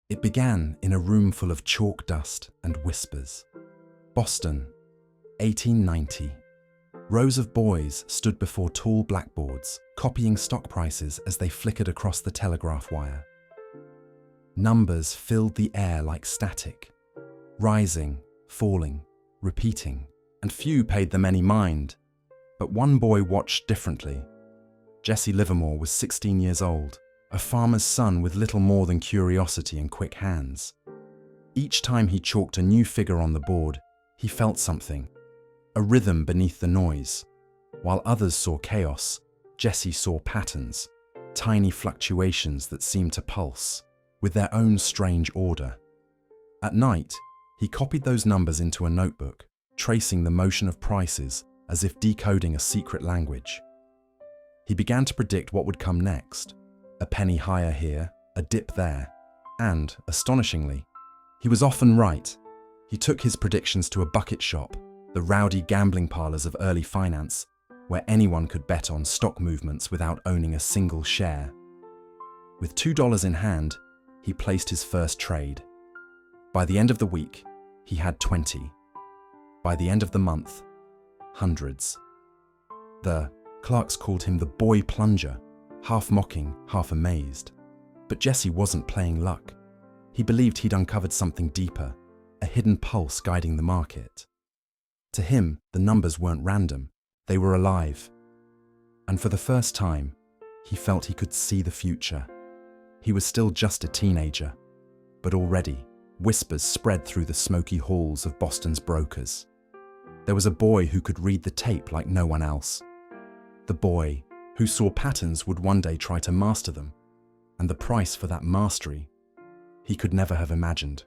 It began in a room full of chalk dust and whispers. Boston, 1890. Rows of boys stood before tall blackboards, copying stock prices as they flickered across the telegraph wire. Numbers filled the air like static, rising, falling, repeating, and few paid them any mind. But one boy watched differently. Jesse Livermore was 16 years old, a farmer's son with little more than curiosity and quick hands. Each time he chalked a new figure on the board, he felt something, a rhythm beneath the noise. While others saw chaos, Jesse saw patterns, tiny fluctuations that seemed to pulse, with their own strange order. At night, he copied those numbers into a notebook, tracing the motion of prices as if decoding a secret language. He began to predict what would come next, a penny higher here, a dip there, and, astonishingly, he was often right. He took his predictions to a bucket shop, the rowdy gambling parlors of early finance, where anyone could bet on stock movements without owning a single share. With $2 in hand, he placed his first trade. By the end of the week, he had 20. By the end of the month, hundreds. The clerks called him the boy plunger, half mocking, half amazed. But Jesse wasn't playing luck. He believed he'd uncovered something deeper, a hidden pulse guiding the market. To him, the numbers weren't random, they were alive. And for the first time, he felt he could see the future. He was still just a teenager, but already, whispers spread through the smoky halls of Boston's brokers. There was a boy who could read the tape like no one else. The boy who saw patterns would one day try to master them, and the price for that mastery he could never have imagined.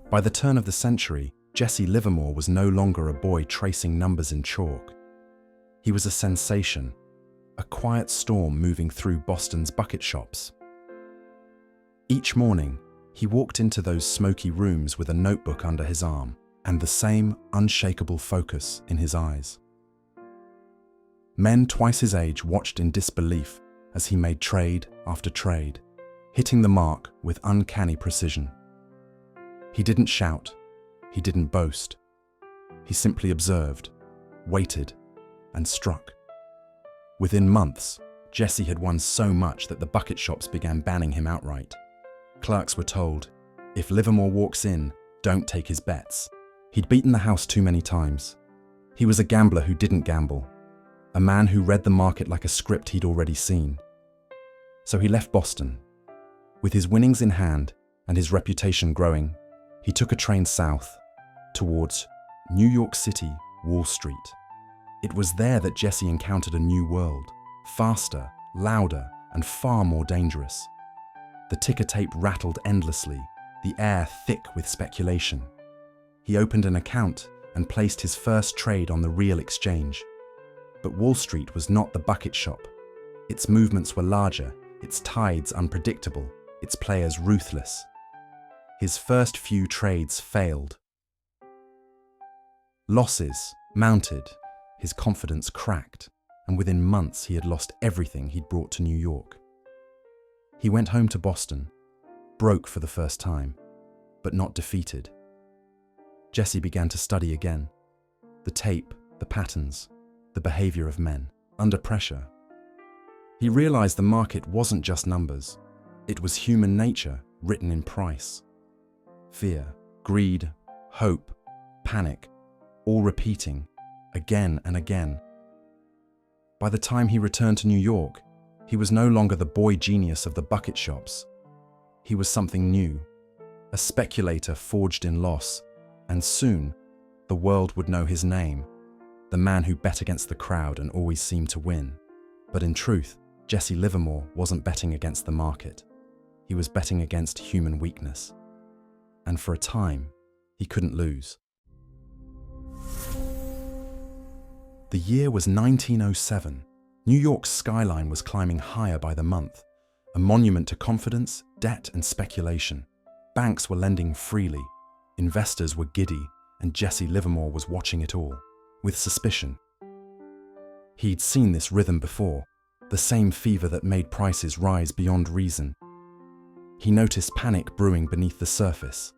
By the turn of the century, Jesse Livermore was no longer a boy tracing numbers in chalk. He was a sensation, a quiet storm moving through Boston's bucket shops. Each morning, he walked into those smoky rooms with a notebook under his arm and the same unshakable focus in his eyes. Men twice his age watched in disbelief as he made trade after trade, hitting the mark with uncanny precision. He didn't shout, he didn't boast. He simply observed, waited, and struck. Within months, Jesse had won so much that the bucket shops began banning him outright. Clerks were told, if Livermore walks in, don't take his bets. He'd beaten the house too many times. He was a gambler who didn't gamble, a man who read the market like a script he'd already seen. So he left Boston. With his winnings in hand and his reputation growing, he took a train south, towards New York City, Wall Street. It was there that Jesse encountered a new world, faster, louder, and far more dangerous. The ticker tape rattled endlessly, the air thick with speculation. He opened an account and placed his first trade on the real exchange. But Wall Street was not the bucket shop. Its movements were larger, its tides unpredictable, its players ruthless. His first few trades failed. Losses mounted, his confidence cracked, and within months he had lost everything he'd brought to New York. He went home to Boston, broke for the first time, but not defeated. Jesse began to study again. The tape, the patterns, the behavior of men, under pressure. He realized the market wasn't just numbers. It was human nature written in price. Fear, greed, hope, panic, all repeating, again and again. By the time he returned to New York, he was no longer the boy genius of the bucket shops. He was something new, a speculator forged in loss, and soon the world would know his name, the man who bet against the crowd and always seemed to win. But in truth, Jesse Livermore wasn't betting against the market. He was betting against human weakness. And for a time, he couldn't lose. The year was 1907. New York's skyline was climbing higher by the month, a monument to confidence, debt, and speculation. Banks were lending freely, investors were giddy, and Jesse Livermore was watching it all, with suspicion. He'd seen this rhythm before. the same fever that made prices rise beyond reason. He noticed panic brewing beneath the surface,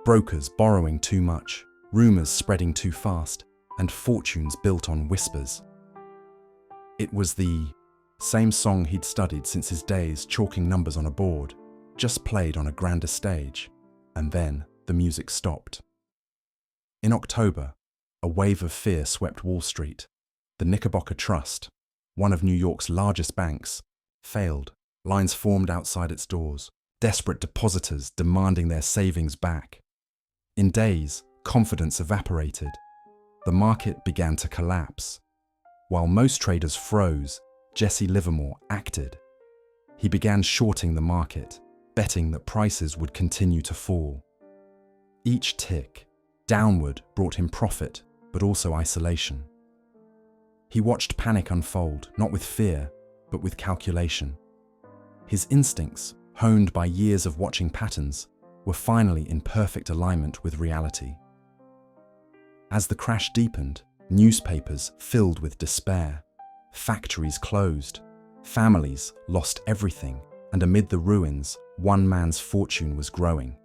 brokers borrowing too much, rumors spreading too fast, and fortunes built on whispers. It was the same song he'd studied since his days chalking numbers on a board, just played on a grander stage, and then the music stopped. In October, a wave of fear swept Wall Street. The Knickerbocker Trust, one of New York's largest banks, failed. Lines formed outside its doors, desperate depositors demanding their savings back. In days, confidence evaporated. The market began to collapse. While most traders froze, Jesse Livermore acted. He began shorting the market, betting that prices would continue to fall. Each tick downward brought him profit, but also isolation. He watched panic unfold, not with fear, but with calculation. His instincts, honed by years of watching patterns, were finally in perfect alignment with reality. As the crash deepened, newspapers filled with despair. Factories closed, families lost everything, and amid the ruins, one man's fortune was growing.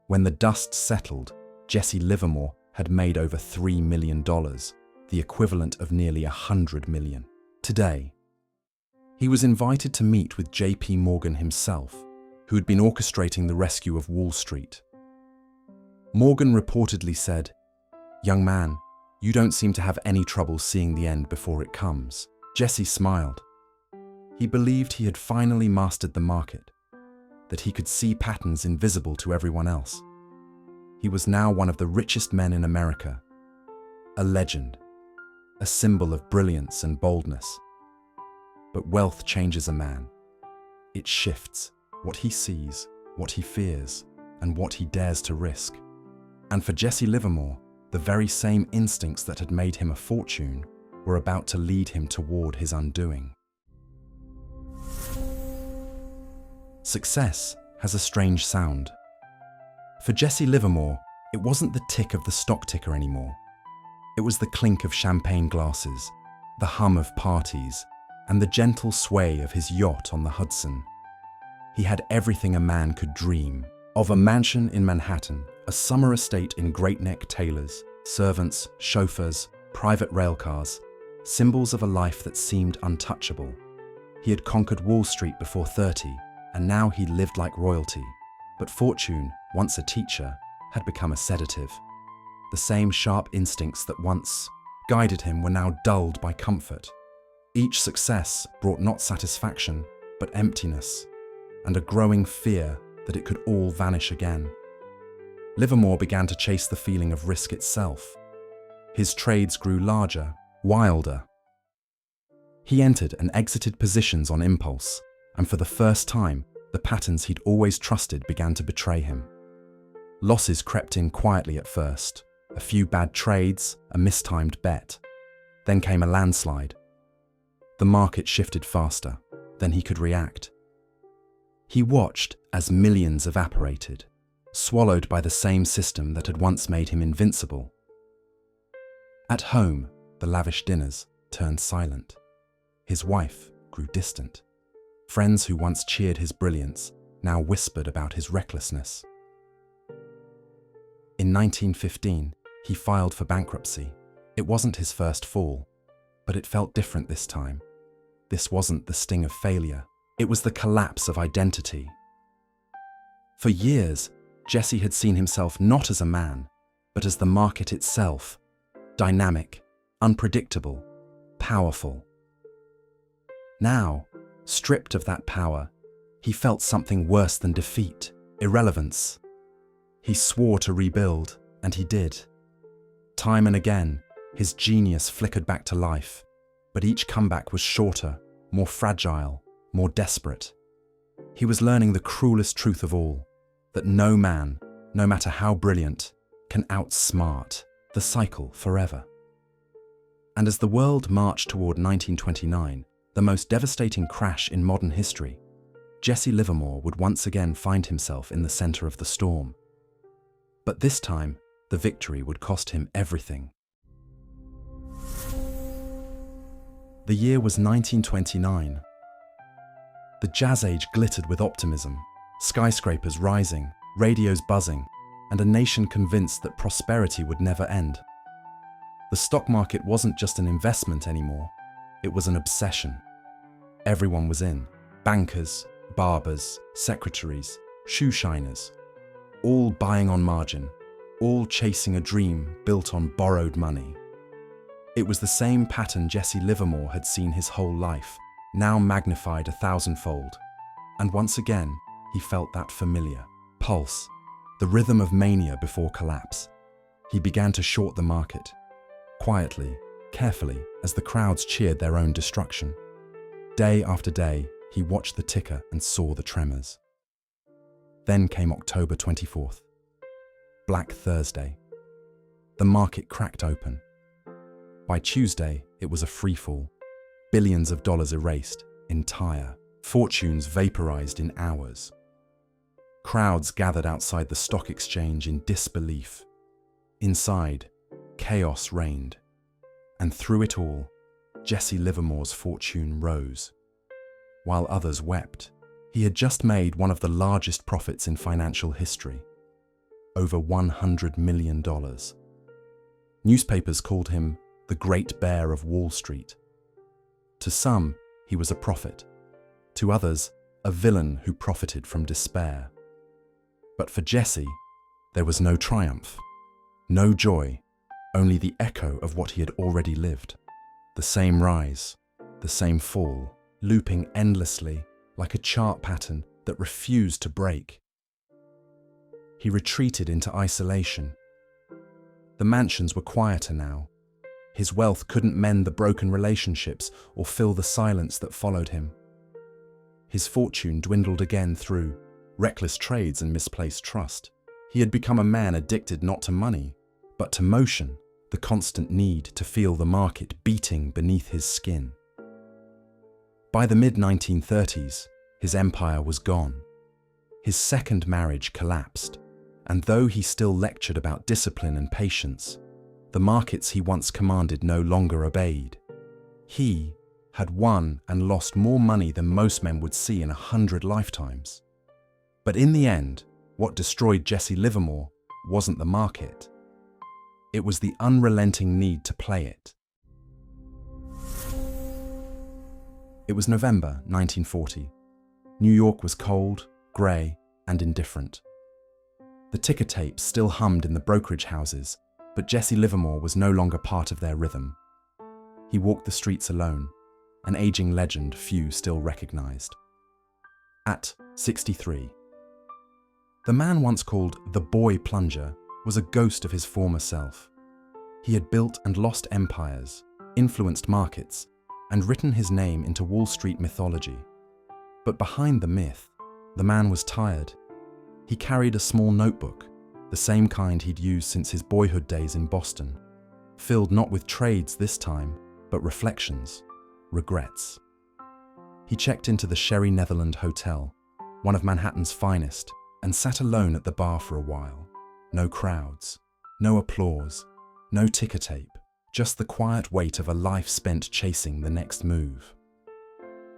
When the dust settled, Jesse Livermore had made over $3 million, the equivalent of nearly $100 million. Today, he was invited to meet with J.P. Morgan himself, who had been orchestrating the rescue of Wall Street. Morgan reportedly said, "Young man, you don't seem to have any trouble seeing the end before it comes." Jesse smiled. He believed he had finally mastered the market, that he could see patterns invisible to everyone else. He was now one of the richest men in America, a legend, a symbol of brilliance and boldness. But wealth changes a man. It shifts what he sees, what he fears, and what he dares to risk. And for Jesse Livermore, the very same instincts that had made him a fortune were about to lead him toward his undoing. Success has a strange sound. For Jesse Livermore, it wasn't the tick of the stock ticker anymore. It was the clink of champagne glasses, the hum of parties, and the gentle sway of his yacht on the Hudson. He had everything a man could dream of: a mansion in Manhattan, a summer estate in Great Neck tailors, servants, chauffeurs, private railcars, symbols of a life that seemed untouchable. He had conquered Wall Street before 30, and now he lived like royalty. But fortune, once a teacher, had become a sedative. The same sharp instincts that once guided him were now dulled by comfort. Each success brought not satisfaction, but emptiness, and a growing fear that it could all vanish again. Livermore began to chase the feeling of risk itself. His trades grew larger, wilder. He entered and exited positions on impulse, and for the first time, the patterns he'd always trusted began to betray him. Losses crept in quietly at first, a few bad trades, a mistimed bet. Then came a landslide. The market shifted faster than he could react. He watched as millions evaporated, swallowed by the same system that had once made him invincible. At home, the lavish dinners turned silent. His wife grew distant. Friends who once cheered his brilliance now whispered about his recklessness. In 1915, he filed for bankruptcy. It wasn't his first fall, but it felt different this time. This wasn't the sting of failure. It was the collapse of identity. For years, Jesse had seen himself not as a man, but as the market itself, dynamic, unpredictable, powerful. Now, stripped of that power, he felt something worse than defeat, irrelevance. He swore to rebuild, and he did. Time and again, his genius flickered back to life, but each comeback was shorter, more fragile, more desperate. He was learning the cruelest truth of all, that no man, no matter how brilliant, can outsmart the cycle forever. And as the world marched toward 1929, the most devastating crash in modern history, Jesse Livermore would once again find himself in the center of the storm. But this time, the victory would cost him everything. The year was 1929, The Jazz Age glittered with optimism, skyscrapers rising, radios buzzing, and a nation convinced that prosperity would never end. The stock market wasn't just an investment anymore, it was an obsession. Everyone was in: bankers, barbers, secretaries, shoe shiners, all buying on margin, all chasing a dream built on borrowed money. It was the same pattern Jesse Livermore had seen his whole life, now magnified 1,000-fold. And once again, he felt that familiar pulse, the rhythm of mania before collapse. He began to short the market, quietly, carefully, as the crowds cheered their own destruction. Day after day, he watched the ticker and saw the tremors. Then came October 24th, Black Thursday. The market cracked open. By Tuesday, it was a freefall. Billions of dollars erased, entire fortunes vaporized in hours. Crowds gathered outside the stock exchange in disbelief. Inside, chaos reigned. And through it all, Jesse Livermore's fortune rose. While others wept, he had just made one of the largest profits in financial history. Over $100 million. Newspapers called him the Great Bear of Wall Street. To some, he was a prophet. To others, a villain who profited from despair. But for Jesse, there was no triumph, no joy, only the echo of what he had already lived. The same rise, the same fall, looping endlessly like a chart pattern that refused to break. He retreated into isolation. The mansions were quieter now. His wealth couldn't mend the broken relationships or fill the silence that followed him. His fortune dwindled again through reckless trades and misplaced trust. He had become a man addicted not to money, but to motion, the constant need to feel the market beating beneath his skin. By the mid-1930s, his empire was gone. His second marriage collapsed, and though he still lectured about discipline and patience, the markets he once commanded no longer obeyed. He had won and lost more money than most men would see in 100 lifetimes. But in the end, what destroyed Jesse Livermore wasn't the market. It was the unrelenting need to play it. It was November 1940. New York was cold, grey, and indifferent. The ticker tapes still hummed in the brokerage houses, but Jesse Livermore was no longer part of their rhythm. He walked the streets alone, an aging legend few still recognized. At 63. The man once called the Boy Plunger was a ghost of his former self. He had built and lost empires, influenced markets, and written his name into Wall Street mythology. But behind the myth, the man was tired. He carried a small notebook, the same kind he'd used since his boyhood days in Boston, filled not with trades this time, but reflections, regrets. He checked into the Sherry Netherland Hotel, one of Manhattan's finest, and sat alone at the bar for a while. No crowds, no applause, no ticker tape, just the quiet weight of a life spent chasing the next move.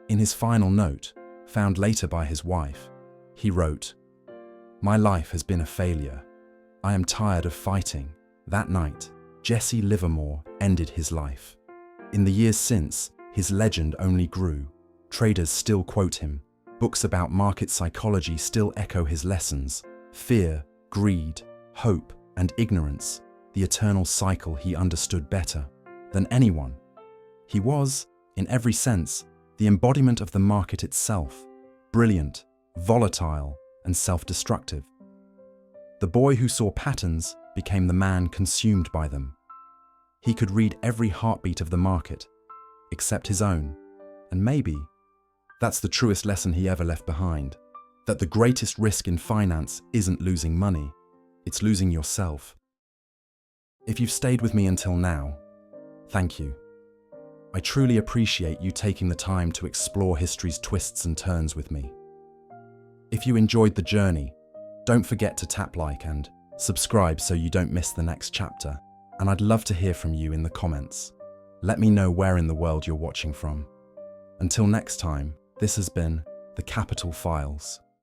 In his final note, found later by his wife, he wrote, "My life has been a failure. I am tired of fighting." That night, Jesse Livermore ended his life. In the years since, his legend only grew. Traders still quote him. Books about market psychology still echo his lessons. Fear, greed, hope, and ignorance, the eternal cycle he understood better than anyone. He was, in every sense, the embodiment of the market itself, brilliant, volatile, and self-destructive. The boy who saw patterns became the man consumed by them. He could read every heartbeat of the market, except his own, and maybe that's the truest lesson he ever left behind, that the greatest risk in finance isn't losing money, it's losing yourself. If you've stayed with me until now, thank you. I truly appreciate you taking the time to explore history's twists and turns with me. If you enjoyed the journey, don't forget to tap like and subscribe so you don't miss the next chapter, and I'd love to hear from you in the comments. Let me know where in the world you're watching from. Until next time, this has been the capital files.